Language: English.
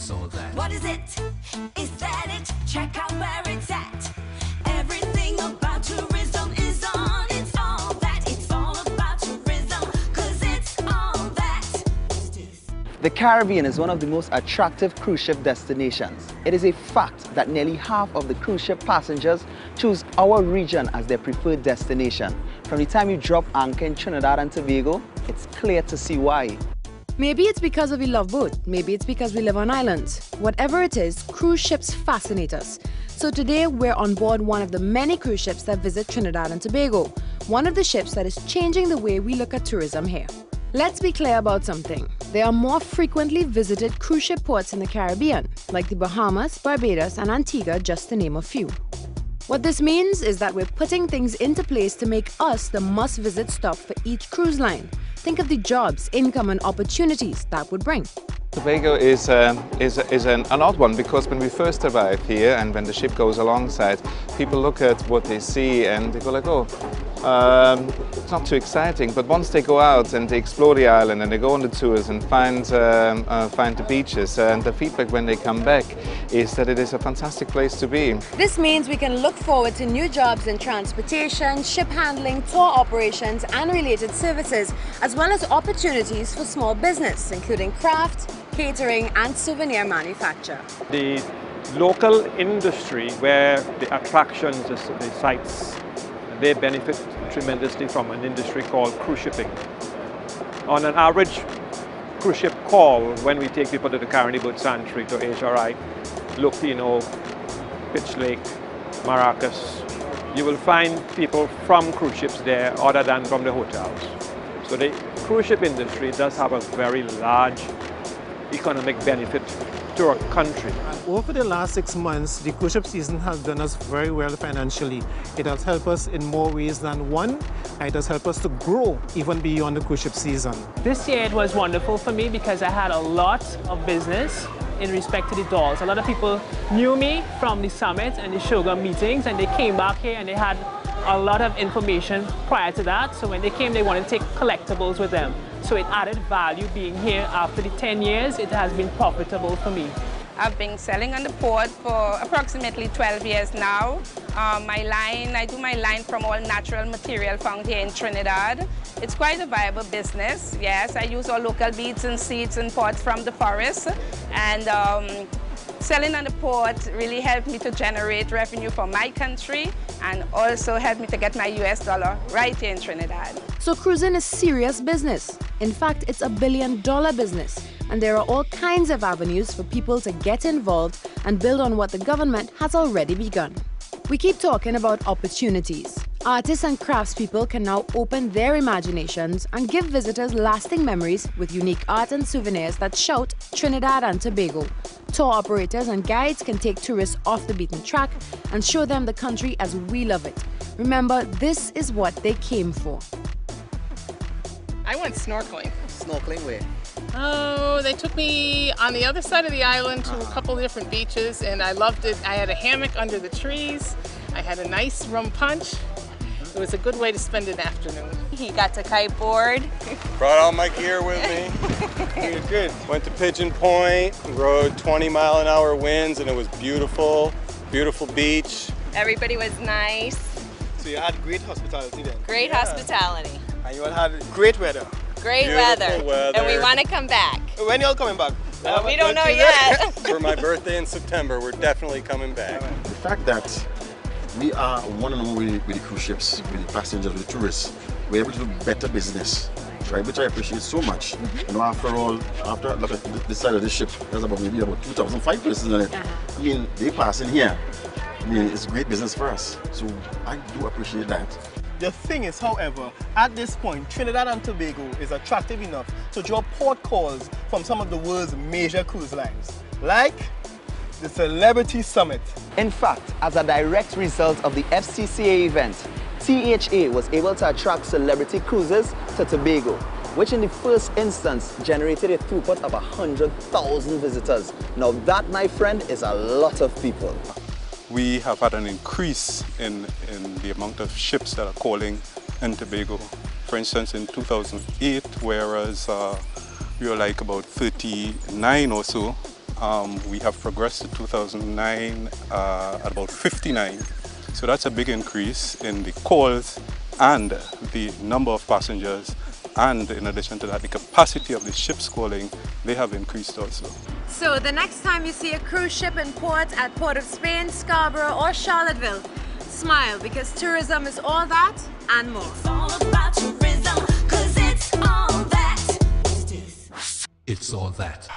it's all that. What is it? Is that it? Check out where it's at. Everything about tourism is on. It's all that. It's all about tourism, 'cause it's all that. The Caribbean is one of the most attractive cruise ship destinations. It is a fact that nearly half of the cruise ship passengers choose our region as their preferred destination. From the time you drop anchor in Trinidad and Tobago, it's clear to see why. Maybe it's because we love boat. Maybe it's because we live on islands. Whatever it is, cruise ships fascinate us. So today we're on board one of the many cruise ships that visit Trinidad and Tobago, one of the ships that is changing the way we look at tourism here. Let's be clear about something. There are more frequently visited cruise ship ports in the Caribbean, like the Bahamas, Barbados, and Antigua, just to name a few. What this means is that we're putting things into place to make us the must-visit stop for each cruise line. Think of the jobs, income, and opportunities that would bring. Tobago is an odd one, because when we first arrive here and when the ship goes alongside, people look at what they see and they go like, oh, it's not too exciting. But once they go out and they explore the island and they go on the tours and find the beaches, and the feedback when they come back is that it is a fantastic place to be. This means we can look forward to new jobs in transportation, ship handling, tour operations, and related services, as well as opportunities for small business, including craft, catering, and souvenir manufacture. The local industry, where the attractions, the sites, they benefit tremendously from an industry called cruise shipping. On an average cruise ship call, when we take people to the Caribbean Boat Sanctuary, to HRI, Lupino, Pitch Lake, Maracas, you will find people from cruise ships there other than from the hotels. So the cruise ship industry does have a very large economic benefit to our country. Over the last 6 months, the cruise ship season has done us very well financially. It has helped us in more ways than one, and it has helped us to grow even beyond the cruise ship season. This year it was wonderful for me because I had a lot of business in respect to the dolls. A lot of people knew me from the summit and the Shogun meetings, and they came back here and they had a lot of information prior to that. So when they came, they wanted to take collectibles with them. So it added value being here. After the 10 years, it has been profitable for me. I've been selling on the port for approximately 12 years now. I do my line from all natural material found here in Trinidad. It's quite a viable business, yes. I use all local beads and seeds and pots from the forest. And selling on the port really helped me to generate revenue for my country and also helped me to get my US dollar right here in Trinidad. So cruising is serious business. In fact, it's $1 billion business. And there are all kinds of avenues for people to get involved and build on what the government has already begun. We keep talking about opportunities. Artists and craftspeople can now open their imaginations and give visitors lasting memories with unique art and souvenirs that shout Trinidad and Tobago. Tour operators and guides can take tourists off the beaten track and show them the country as we love it. Remember, this is what they came for. I went snorkeling. Snorkeling where? Oh, they took me on the other side of the island to a couple different beaches, and I loved it. I had a hammock under the trees. I had a nice rum punch. It was a good way to spend an afternoon. He got to kiteboard. Brought all my gear with me. It was good. Went to Pigeon Point, rode 20-mile-an-hour winds, and it was beautiful. Beautiful beach. Everybody was nice. So you had great hospitality then? Great hospitality. And you all had great weather? Great weather. And we want to come back. When y'all coming back? We don't know yet. For my birthday in September, we're definitely coming back. The fact that we are one and only with the cruise ships, with the passengers, with the tourists, we're able to do better business, right? Which I appreciate so much. You know, after all, after look at this side of the ship, there's about maybe about 2,005 places in it. I mean, they pass in here. I mean, it's great business for us. So I do appreciate that. The thing is, however, at this point, Trinidad and Tobago is attractive enough to draw port calls from some of the world's major cruise lines, like the Celebrity Summit. In fact, as a direct result of the FCCA event, THA was able to attract celebrity cruises to Tobago, which in the first instance generated a throughput of 100,000 visitors. Now that, my friend, is a lot of people. We have had an increase in the amount of ships that are calling in Tobago. For instance, in 2008, whereas we were like about 39 or so, We have progressed to 2009 at about 59. So that's a big increase in the calls and the number of passengers, and in addition to that, the capacity of the ships calling, they have increased also. So the next time you see a cruise ship in port at Port of Spain, Scarborough or Charlottesville, smile, because tourism is all that and more. It's all about tourism, 'cause it's all that. It's all that.